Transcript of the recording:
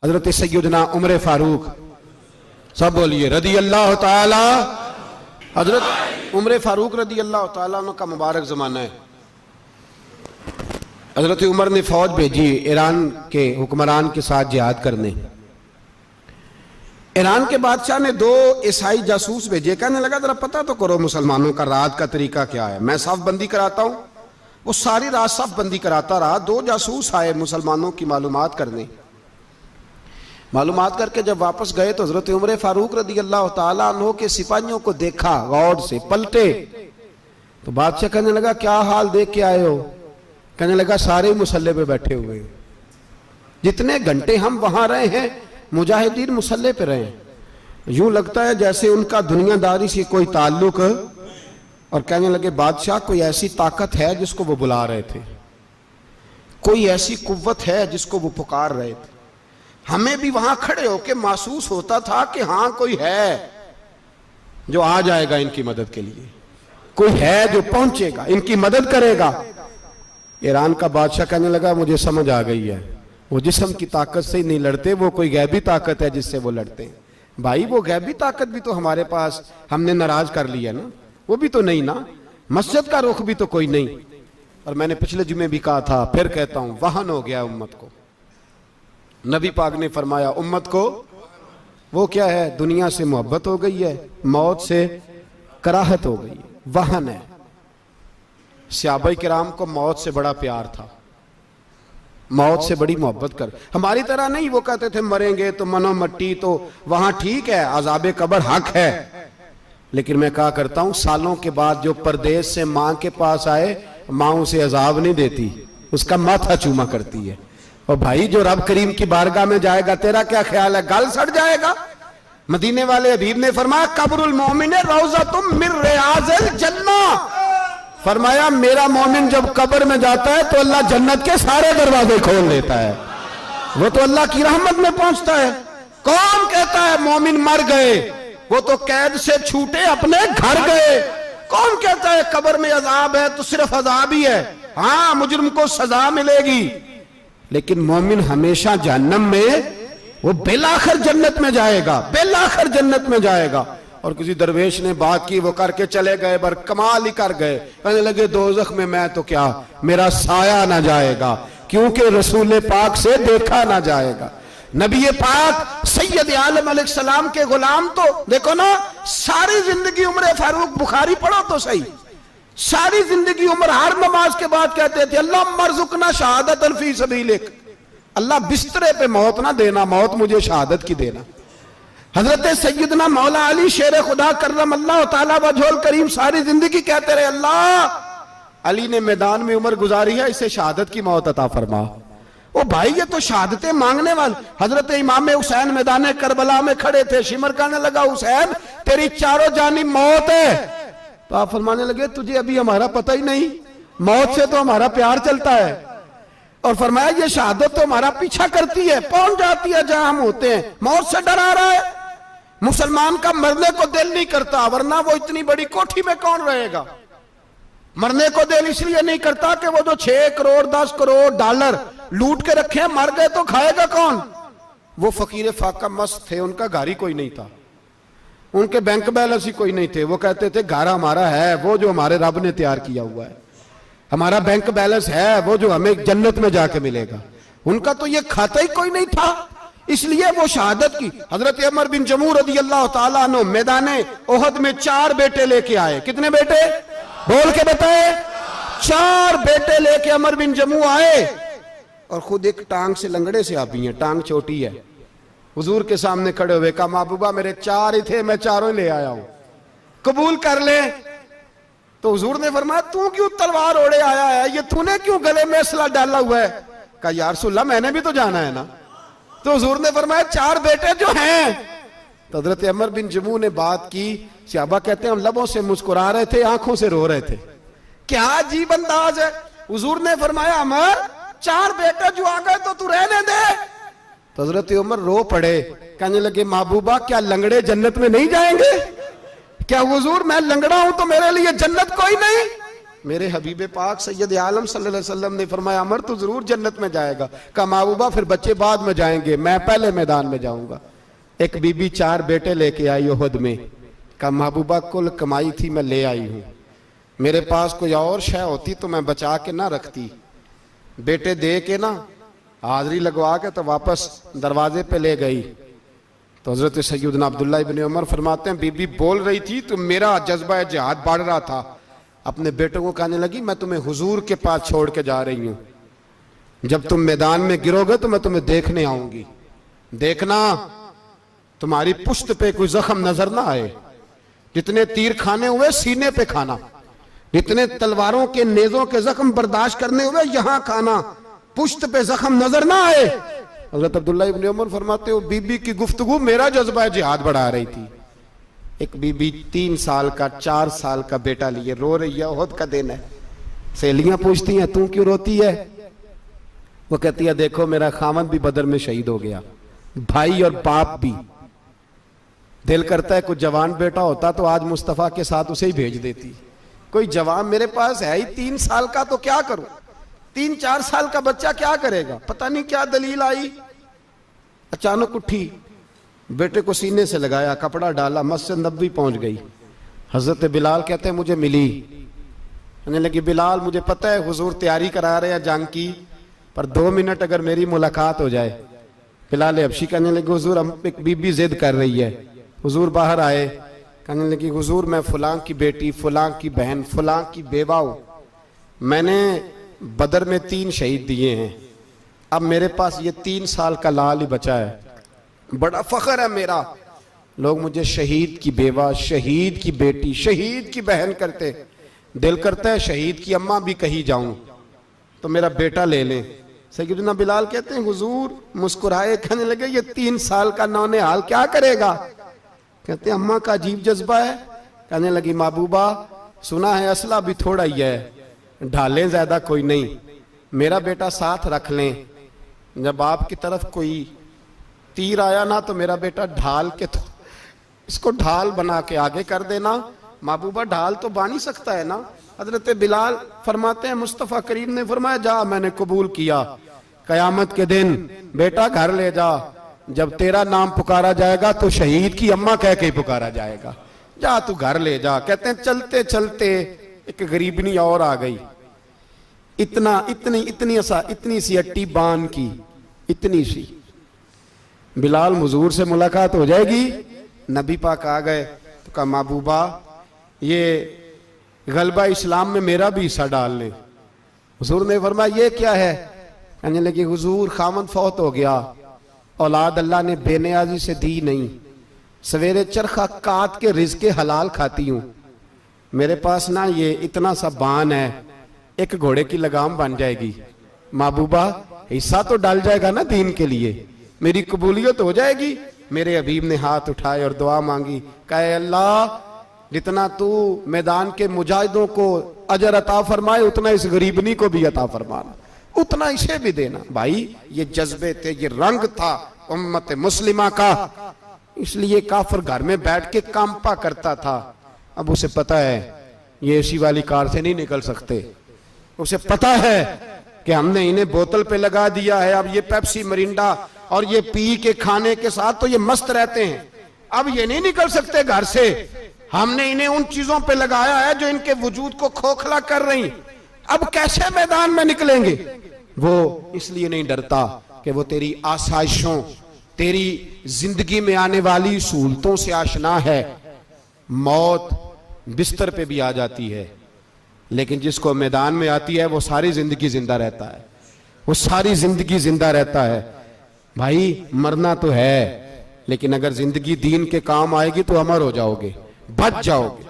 हजरत सैयदना उमर फारूक, सब बोलिए रदी अल्लाह ताला। हजरत उमर फारूक रदी अल्लाह ताला का मुबारक ज़माना है। हजरत उमर ने फौज भेजी ईरान के हुक्मरान के साथ जिहाद करने। ईरान के बादशाह ने 2 ईसाई जासूस भेजे, कहने लगा जरा पता तो करो मुसलमानों का रात का तरीका क्या है, मैं साफ बंदी कराता हूं। वो सारी रात साफ बंदी कराता रहा। 2 जासूस आए मुसलमानों की मालूमात करने। मालूमात करके जब वापस गए तो हजरत उमर फारूक रदी अल्लाह ताला अन्हो के सिपाहियों को देखा, गौर से पलटे तो बादशाह कहने लगा क्या हाल देख के आए हो? कहने लगा सारे मुसल्ले पे बैठे हुए, जितने घंटे हम वहां रहे हैं मुजाहिदीन मुसल्ले पे रहे, यूं लगता है जैसे उनका दुनियादारी से कोई ताल्लुक। और कहने लगे बादशाह कोई ऐसी ताकत है जिसको वो बुला रहे थे, कोई ऐसी कुव्वत है जिसको वो पुकार रहे थे। हमें भी वहां खड़े होकर महसूस होता था कि हां कोई है जो आ जाएगा इनकी मदद के लिए, कोई है जो पहुंचेगा इनकी मदद करेगा। ईरान का बादशाह कहने लगा मुझे समझ आ गई है, वो जिस्म की ताकत से ही नहीं लड़ते, वो कोई गैबी ताकत है जिससे वो लड़ते हैं। भाई वो गैबी ताकत भी तो हमारे पास हमने नाराज कर लिया ना, वो भी तो नहीं ना, मस्जिद का रुख भी तो कोई नहीं। और मैंने पिछले जुमे भी कहा था, फिर कहता हूं, वहन हो गया उम्मत को। नबी पाक ने फरमाया उम्मत को वो क्या है, दुनिया से मोहब्बत हो गई है, मौत से कराहत हो गई है, वहन है। सहाबा किराम को मौत से बड़ा प्यार था, मौत से बड़ी मोहब्बत कर। हमारी तरह नहीं, वो कहते थे मरेंगे तो मनो मट्टी, तो वहां ठीक है अज़ाबे कब्र हक है। लेकिन मैं कहा करता हूं सालों के बाद जो परदेश से मां के पास आए, मां उसे अजाब नहीं देती, उसका माथा चूमा करती है। और भाई जो रब करीम की बारगाह में जाएगा, तेरा क्या ख्याल है, गल सड़ जाएगा। मदीने वाले हबीब ने फरमाया कब्रुल मोमिन रौज़तुम मिन रियाज़िल जन्ना, फरमाया मेरा मोमिन जब कब्र में जाता है तो अल्लाह जन्नत के सारे दरवाजे खोल देता है, वो तो अल्लाह की रहमत में पहुंचता है। कौन कहता है मोमिन मर गए, वो तो कैद से छूटे अपने घर गए। कौन कहता है कब्र में अजाब है तो सिर्फ अजाब ही है, हाँ मुजरिम को सजा मिलेगी, लेकिन मोमिन हमेशा जहन्नम में, वो बेलाखिर जन्नत में जाएगा, बेलाखिर जन्नत में जाएगा। और किसी दरवेश ने बात की, वो करके चले गए, बर कमाल ही कर गए, कहने लगे दोज़ख में मैं तो क्या, मेरा साया ना जाएगा, क्योंकि रसूल पाक से देखा ना जाएगा। नबी पाक सैयद आलम अलैहिस्सलाम के गुलाम तो देखो ना, सारी जिंदगी उमर फारूक, बुखारी पढ़ो तो सही, सारी जिंदगी उमर हर नमाज के बाद कहते थे अल्लाह मरजुकना शहादतन फी सबीलिक, अल्लाह बिस्तरे पे मौत ना देना, मौत मुझे शहादत की देना। हजरत सैयदना मौला अली शेर खुदा करम अल्लाह ताला वजहुल करीम सारी जिंदगी कहते रहे अल्लाह अली ने मैदान में उम्र गुजारी है, इसे शहादत की मौत अता फरमा। ओ भाई ये तो शहादतें मांगने वाले। हजरत इमाम हुसैन मैदान करबला में खड़े थे, शिमर कहने लगा हुसैन तेरी चारों जानिब मौत है, तो आप फरमाने लगे तुझे अभी हमारा पता ही नहीं, मौत से तो हमारा प्यार चलता है। और फरमाया ये शहादत तो हमारा पीछा करती है, पहुंच जाती है जहां हम होते हैं, मौत से डरा रहा है। मुसलमान का मरने को दिल नहीं करता, वरना वो इतनी बड़ी कोठी में कौन रहेगा। मरने को दिल इसलिए नहीं करता कि वो जो 6 करोड़ 10 करोड़ डॉलर लूट के रखे, मर गए तो खाएगा कौन। वो फकीर फाका मस्त थे, उनका घर ही कोई नहीं था, उनके बैंक बैलेंस ही कोई नहीं थे। वो कहते थे घर हमारा है वो जो हमारे रब ने तैयार किया हुआ है, हमारा बैंक बैलेंस है वो जो हमें जन्नत में जाके मिलेगा। उनका तो ये खाता ही कोई नहीं था, इसलिए वो शहादत की। हजरत उमर बिन जमू रदी अल्लाह ताला अन्हु मैदाने ओहद में 4 बेटे लेके आए। कितने बेटे बोल के बताए? 4 बेटे लेके उमर बिन जमू आए, और खुद एक टांग से लंगड़े से आप ही हैं, टांग छोटी है। हुजूर के सामने खड़े हुए कहा महबूबा मेरे 4 ही थे, मैं 4 ले आया हूं, कबूल कर ले। तो हुजूर ने फरमाया तू क्यों तलवार ओढ़े आया है, ये तूने क्यों गले में असला डाला हुआ है? कहा या रसूलल्लाह मैंने भी तो जाना है ना। तो हुजूर ने फरमाया 4 बेटे जो हैं। तो हजरत उमर बिन जमू ने बात की, सहाबा कहते हैं हम लबों से मुस्कुरा रहे थे, आंखों से रो रहे थे, क्या अजीब अंदाज है। हुजूर ने फरमाया उमर 4 बेटे जो आ गए तो तू रहने दे। तो हजरत उमर रो पड़े, कहने लगे महबूबा क्या लंगड़े जन्नत में नहीं जाएंगे? क्या हुजूर मैं लंगड़ा हूं तो मेरे लिए जन्नत कोई नहीं? मेरे हबीब पाक सैयद आलम सल्लल्लाहु अलैहि वसल्लम ने फरमाया अमर तो जरूर जन्नत में जाएगा। कहा महबूबा फिर बच्चे बाद में जाएंगे, मैं पहले मैदान में जाऊंगा। एक बीबी 4 बेटे लेके आई उहद में। कहा महबूबा कुल कमाई थी मैं ले आई हूं, मेरे पास कोई और शय होती तो मैं बचा के ना रखती। बेटे दे के ना हाजिरी लगवा के तो वापस दरवाजे पे ले गई। तो हजरत सैयदना अब्दुल्ला इब्न उमर फरमाते हैं बीबी बोल रही थी तो मेरा जज्बा जिहाद बढ़ रहा था। अपने बेटों को कहने लगी मैं तुम्हें हुजूर के पास छोड़ के जा रही हूं, जब तुम मैदान में गिरोगे तो मैं तुम्हें देखने आऊंगी, देखना तुम्हारी पुश्त पे कोई जख्म नजर ना आए, जितने तीर खाने हुए सीने पे खाना, जितने तलवारों के नेजों के जख्म बर्दाश्त करने हुए यहां खाना, पुश्त पे जख्म नजर ना आए। हजरत अब्दुल्ला इब्न उमर फरमाते हो बीबी की गुफ्तगू मेरा जज्बा जिहाद बढ़ा रही थी। एक बीबी 3 साल का 4 साल का बेटा लिए रो रही है, ओहद का दिन है। सहेलियां पूछती हैं तू क्यों रोती है? वो कहती है देखो मेरा खामन भी बदर में शहीद हो गया, भाई और बाप भी। दिल करता है कोई जवान बेटा होता तो आज मुस्तफा के साथ उसे ही भेज देती। कोई जवान मेरे पास है ही 3 साल का तो क्या करूं, 3-4 साल का बच्चा क्या करेगा? पता नहीं क्या दलील आई, अचानक उठी, बेटे को सीने से लगाया, कपड़ा डाला, मस्जिद नबवी पहुंच गई। हजरत बिलाल कहते हैं मुझे मिली, कहने लगी बिलाल मुझे पता है हुजूर तैयारी करा रहे हैं जंग की, पर 2 मिनट अगर मेरी मुलाकात हो जाए। बिलाल हबशी कहने लगे हुजूर हम एक बीबी जिद कर रही है। हुजूर बाहर आए, कहने लगी हुजूर मैं फलां की बेटी, फलां की बहन, फलां की बेवा हूं, मैंने बदर में 3 शहीद दिए हैं, अब मेरे पास ये 3 साल का लाल ही बचा है, बड़ा फख्र है मेरा। लोग मुझे शहीद की बेवा, शहीद की बेटी, शहीद की बहन करते, दिल करता है शहीद की अम्मा भी कहीं जाऊं तो मेरा बेटा ले लें। सैयदना बिलाल कहते हैं हुजूर मुस्कुराए, कहने लगे ये 3 साल का नौनिहाल क्या करेगा? कहते हैं अम्मा का अजीब जज्बा है। कहने लगी महबूबा सुना है असला भी थोड़ा ही है, ढालें ज्यादा कोई नहीं, मेरा बेटा साथ रख लें, जब आपकी तरफ कोई तीर आया ना तो मेरा बेटा ढाल के तो इसको ढाल बना के आगे कर देना। महबूबा ढाल तो बन ही सकता है ना। हजरत बिलाल फरमाते हैं मुस्तफ़ा करीम ने फरमाया जा मैंने कबूल किया, कयामत के दिन बेटा घर ले जा, जब तेरा नाम पुकारा जाएगा तो शहीद की अम्मा कह के ही पुकारा जाएगा, जा तू घर ले जा। कहते हैं चलते चलते एक गरीबनी और आ गई, इतनी सी अट्टी बान की, इतनी सी। बिलाल हुजूर से मुलाकात हो जाएगी, नबी पाक आ गए तो कहा महबूबा ये गलबा इस्लाम में मेरा भी हिस्सा डाल ले। हुजूर ने फरमाया ये क्या है? कहने लगी हुजूर खामन फौत हो गया, औलाद अल्लाह ने बेनियाजी से दी नहीं, सवेरे चरखा काट के रिज़्क़ हलाल खाती हूं, मेरे पास ना ये इतना सा बान है, एक घोड़े की लगाम बन जाएगी, महबूबा हिस्सा तो डाल जाएगा ना दीन के लिए, मेरी कबूलियत हो जाएगी। मेरे हबीब ने हाथ उठाए और दुआ मांगी, कहे अल्लाह जितना तू मैदान के मुजाहिदों को अजर अता फरमाए उतना इस गरीबनी को भी अता फरमाना, उतना इसे भी देना। भाई ये जज्बे थे, ये रंग था उम्मत मुस्लिमा का, इसलिए काफिर घर में बैठ के कांपा करता था। अब उसे पता है ये एसी वाली कार से नहीं निकल सकते, उसे पता है कि हमने इन्हें बोतल पे लगा दिया है, अब ये पेप्सी मरिंडा और ये पी के खाने के साथ तो ये मस्त रहते हैं, अब ये नहीं निकल सकते घर से, हमने इन्हें उन चीजों पे लगाया है जो इनके वजूद को खोखला कर रही, अब कैसे मैदान में निकलेंगे? वो इसलिए नहीं डरता कि वो तेरी आसाइशों, तेरी जिंदगी में आने वाली सहूलतों से आशना है। मौत बिस्तर पे भी आ जाती है, लेकिन जिसको मैदान में आती है वो सारी जिंदगी जिंदा रहता है, वो सारी जिंदगी जिंदा रहता है। भाई मरना तो है, लेकिन अगर जिंदगी दीन के काम आएगी तो अमर हो जाओगे, बच जाओगे।